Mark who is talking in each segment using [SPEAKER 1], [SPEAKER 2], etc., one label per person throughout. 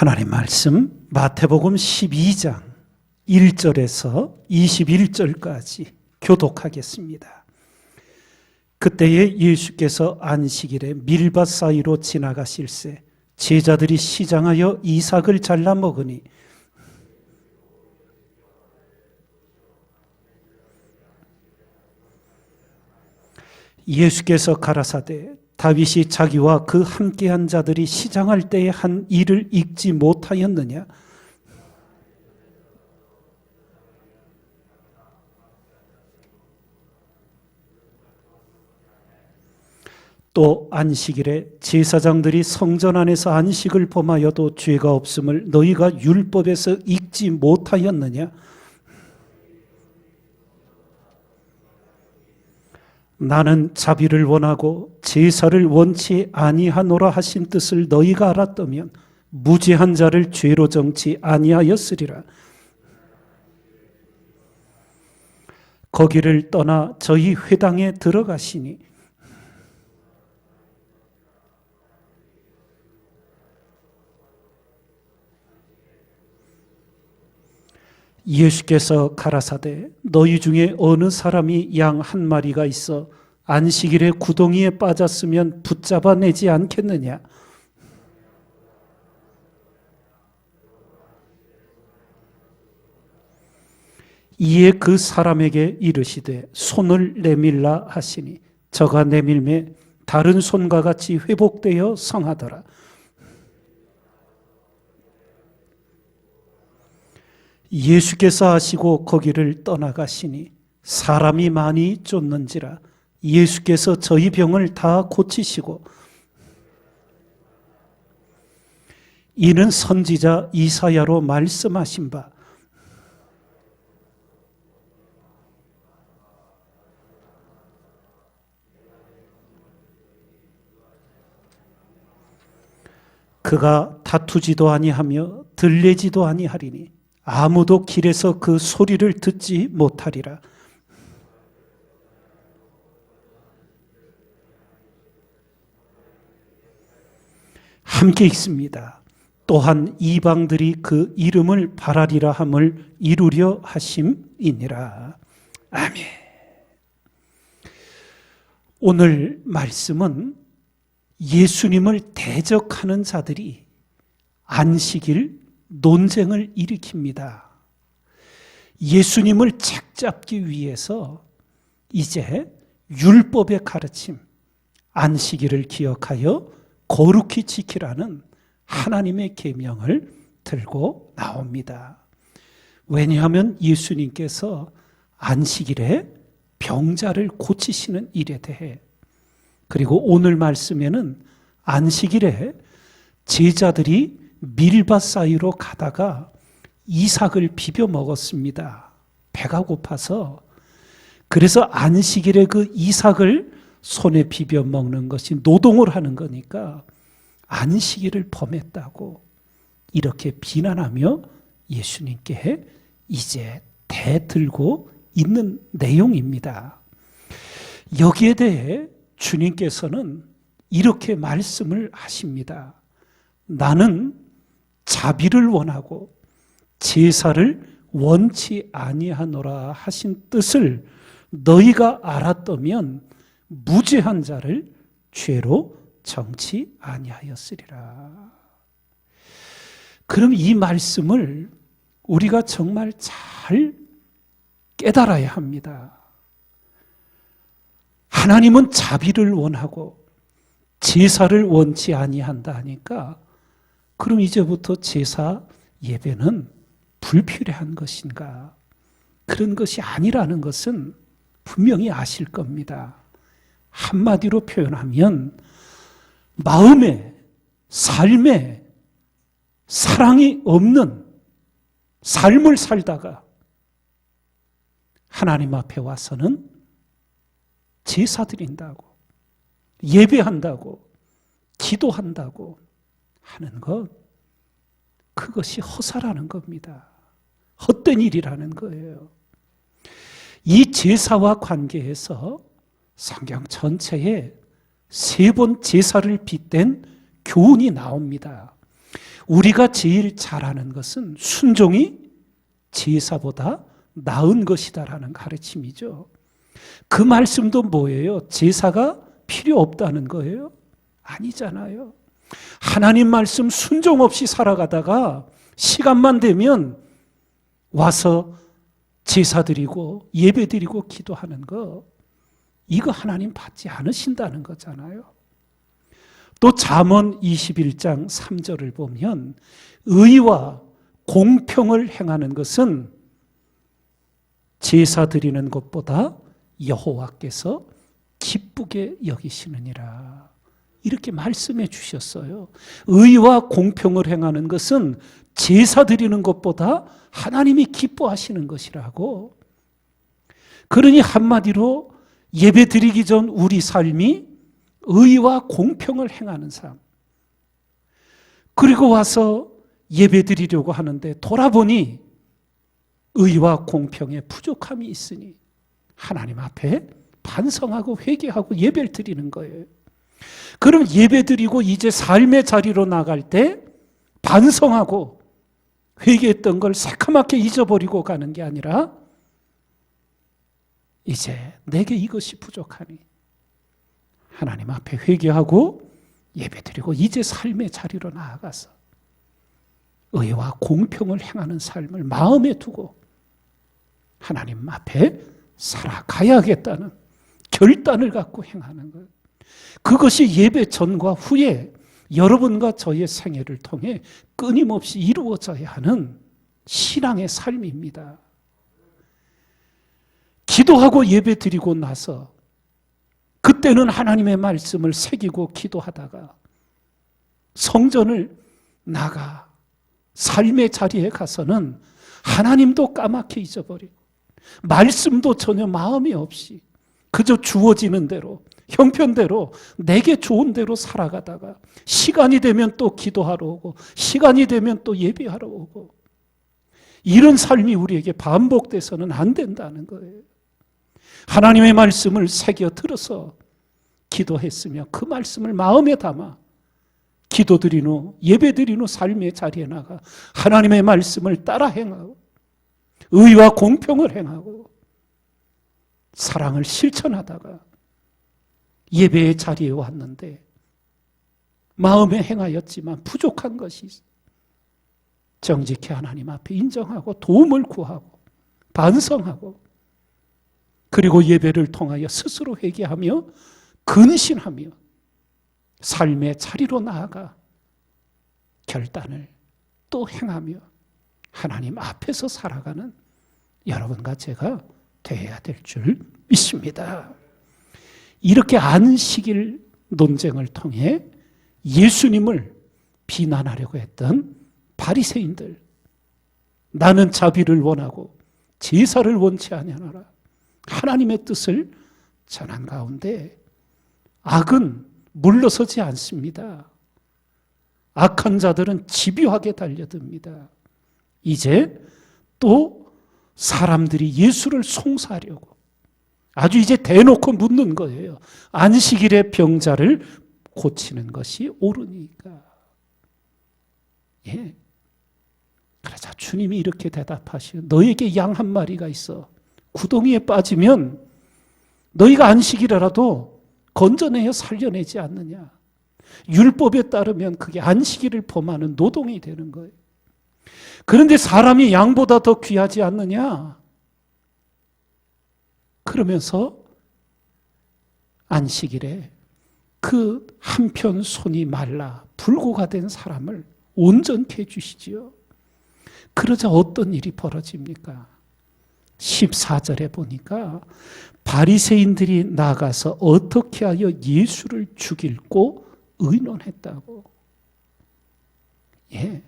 [SPEAKER 1] 하나님 말씀 마태복음 12장 1절에서 21절까지 교독하겠습니다. 그때에 예수께서 안식일에 밀밭 사이로 지나가실새 제자들이 시장하여 이삭을 잘라 먹으니 예수께서 가라사대 다윗이 자기와 그 함께한 자들이 시장할 때에 한 일을 읽지 못하였느냐? 또 안식일에 제사장들이 성전 안에서 안식을 범하여도 죄가 없음을 너희가 율법에서 읽지 못하였느냐? 나는 자비를 원하고 제사를 원치 아니하노라 하신 뜻을 너희가 알았다면 무죄한 자를 죄로 정치 아니하였으리라. 거기를 떠나 저희 회당에 들어가시니 예수께서 가라사대 너희 중에 어느 사람이 양 한 마리가 있어 안식일에 구덩이에 빠졌으면 붙잡아내지 않겠느냐? 이에 그 사람에게 이르시되 손을 내밀라 하시니 저가 내밀매 다른 손과 같이 회복되어 성하더라. 예수께서 하시고 거기를 떠나가시니 사람이 많이 쫓는지라 예수께서 저희 병을 다 고치시고 이는 선지자 이사야로 말씀하신 바 그가 다투지도 아니하며 들레지도 아니하리니 아무도 길에서 그 소리를 듣지 못하리라. 함께 있습니다. 또한 이방들이 그 이름을 바라리라 함을 이루려 하심이니라. 아멘. 오늘 말씀은 예수님을 대적하는 자들이 안식일 논쟁을 일으킵니다. 예수님을 책잡기 위해서 이제 율법의 가르침, 안식일을 기억하여 거룩히 지키라는 하나님의 계명을 들고 나옵니다. 왜냐하면 예수님께서 안식일에 병자를 고치시는 일에 대해 그리고 오늘 말씀에는 안식일에 제자들이 밀밭 사이로 가다가 이삭을 비벼 먹었습니다. 배가 고파서. 그래서 안식일에 그 이삭을 손에 비벼 먹는 것이 노동을 하는 거니까 안식일을 범했다고 이렇게 비난하며 예수님께 이제 대들고 있는 내용입니다. 여기에 대해 주님께서는 이렇게 말씀을 하십니다. 나는 자비를 원하고 제사를 원치 아니하노라 하신 뜻을 너희가 알았다면 무죄한 자를 죄로 정치 아니하였으리라. 그럼 이 말씀을 우리가 정말 잘 깨달아야 합니다. 하나님은 자비를 원하고 제사를 원치 아니한다 하니까 그럼 이제부터 제사 예배는 불필요한 것인가? 그런 것이 아니라는 것은 분명히 아실 겁니다. 한마디로 표현하면 마음에, 삶에 사랑이 없는 삶을 살다가 하나님 앞에 와서는 제사 드린다고, 예배한다고, 기도한다고 하는 것, 그것이 허사라는 겁니다. 헛된 일이라는 거예요. 이 제사와 관계해서 성경 전체에 3번 제사를 빗댄 교훈이 나옵니다. 우리가 제일 잘하는 것은 순종이 제사보다 나은 것이다라는 가르침이죠. 그 말씀도 뭐예요? 제사가 필요 없다는 거예요? 아니잖아요. 하나님 말씀 순종 없이 살아가다가 시간만 되면 와서 제사 드리고 예배 드리고 기도하는 거, 이거 하나님 받지 않으신다는 거잖아요. 또 잠언 21장 3절을 보면 의와 공평을 행하는 것은 제사 드리는 것보다 여호와께서 기쁘게 여기시느니라, 이렇게 말씀해 주셨어요. 의와 공평을 행하는 것은 제사 드리는 것보다 하나님이 기뻐하시는 것이라고. 그러니 한마디로 예배 드리기 전 우리 삶이 의와 공평을 행하는 삶, 그리고 와서 예배 드리려고 하는데 돌아보니 의와 공평에 부족함이 있으니 하나님 앞에 반성하고 회개하고 예배를 드리는 거예요. 그럼 예배 드리고 이제 삶의 자리로 나갈 때 반성하고 회개했던 걸 새카맣게 잊어버리고 가는 게 아니라 이제 내게 이것이 부족하니 하나님 앞에 회개하고 예배드리고 이제 삶의 자리로 나아가서 의와 공평을 행하는 삶을 마음에 두고 하나님 앞에 살아가야겠다는 결단을 갖고 행하는 것, 그것이 예배 전과 후에 여러분과 저의 생애를 통해 끊임없이 이루어져야 하는 신앙의 삶입니다. 기도하고 예배 드리고 나서 그때는 하나님의 말씀을 새기고 기도하다가 성전을 나가 삶의 자리에 가서는 하나님도 까맣게 잊어버리고 말씀도 전혀 마음이 없이 그저 주어지는 대로 형편대로 내게 좋은 대로 살아가다가 시간이 되면 또 기도하러 오고 시간이 되면 또 예배하러 오고, 이런 삶이 우리에게 반복돼서는 안 된다는 거예요. 하나님의 말씀을 새겨 들어서 기도했으며 그 말씀을 마음에 담아 기도드린 후 예배드린 후 삶의 자리에 나가 하나님의 말씀을 따라 행하고 의와 공평을 행하고 사랑을 실천하다가 예배의 자리에 왔는데 마음에 행하였지만 부족한 것이 있어 정직히 하나님 앞에 인정하고 도움을 구하고 반성하고 그리고 예배를 통하여 스스로 회개하며 근신하며 삶의 자리로 나아가 결단을 또 행하며 하나님 앞에서 살아가는 여러분과 제가 되어야 될 줄 믿습니다. 이렇게 안식일 논쟁을 통해 예수님을 비난하려고 했던 바리새인들, 나는 자비를 원하고 제사를 원치 아니하노라 하나님의 뜻을 전한 가운데 악은 물러서지 않습니다. 악한 자들은 집요하게 달려듭니다. 이제 또 사람들이 예수를 송사하려고 아주 이제 대놓고 묻는 거예요. 안식일의 병자를 고치는 것이 옳으니까. 예. 그러자 주님이 이렇게 대답하시오. 너에게 양 한 마리가 있어. 구덩이에 빠지면 너희가 안식일이라도 건져내어 살려내지 않느냐. 율법에 따르면 그게 안식일을 범하는 노동이 되는 거예요. 그런데 사람이 양보다 더 귀하지 않느냐. 그러면서 안식일에 그 한편 손이 말라 불고가 된 사람을 온전케 해주시지요. 그러자 어떤 일이 벌어집니까? 14절에 보니까 바리새인들이 나가서 어떻게 하여 예수를 죽일고 의논했다고. 예.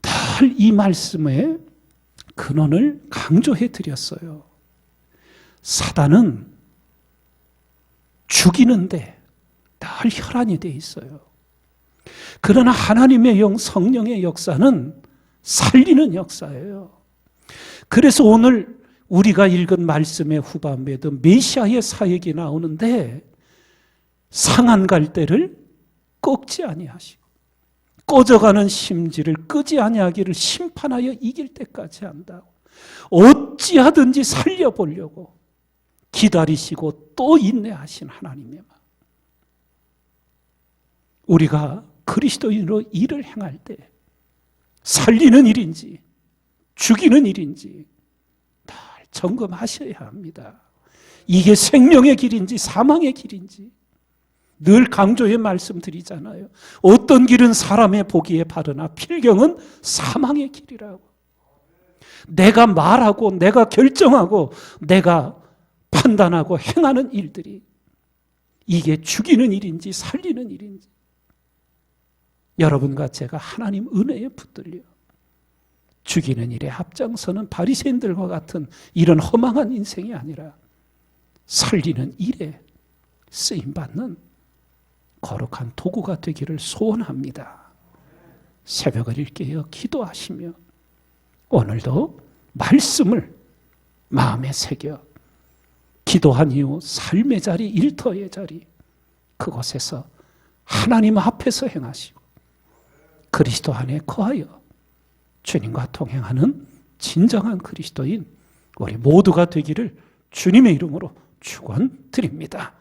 [SPEAKER 1] 늘 이 말씀에 근원을 강조해 드렸어요. 사단은 죽이는데 늘 혈안이 돼 있어요. 그러나 하나님의 영, 성령의 역사는 살리는 역사예요. 그래서 오늘 우리가 읽은 말씀의 후반부에도 메시아의 사역이 나오는데 상한 갈대를 꺾지 아니하시고 꺼져가는 심지를 끄지 아니하기를 심판하여 이길 때까지 한다. 어찌하든지 살려보려고 기다리시고 또 인내하신 하나님의 마음. 우리가 그리스도인으로 일을 행할 때 살리는 일인지 죽이는 일인지 늘 점검하셔야 합니다. 이게 생명의 길인지 사망의 길인지 늘 강조해 말씀드리잖아요. 어떤 길은 사람의 보기에 바르나 필경은 사망의 길이라고. 내가 말하고 내가 결정하고 내가 판단하고 행하는 일들이 이게 죽이는 일인지 살리는 일인지 여러분과 제가 하나님 은혜에 붙들려 죽이는 일에 앞장서는 바리새인들과 같은 이런 허망한 인생이 아니라 살리는 일에 쓰임받는 거룩한 도구가 되기를 소원합니다. 새벽을 일깨어 기도하시며 오늘도 말씀을 마음에 새겨 기도한 이후 삶의 자리, 일터의 자리 그곳에서 하나님 앞에서 행하시고 그리스도 안에 거하여 주님과 동행하는 진정한 그리스도인 우리 모두가 되기를 주님의 이름으로 축원드립니다.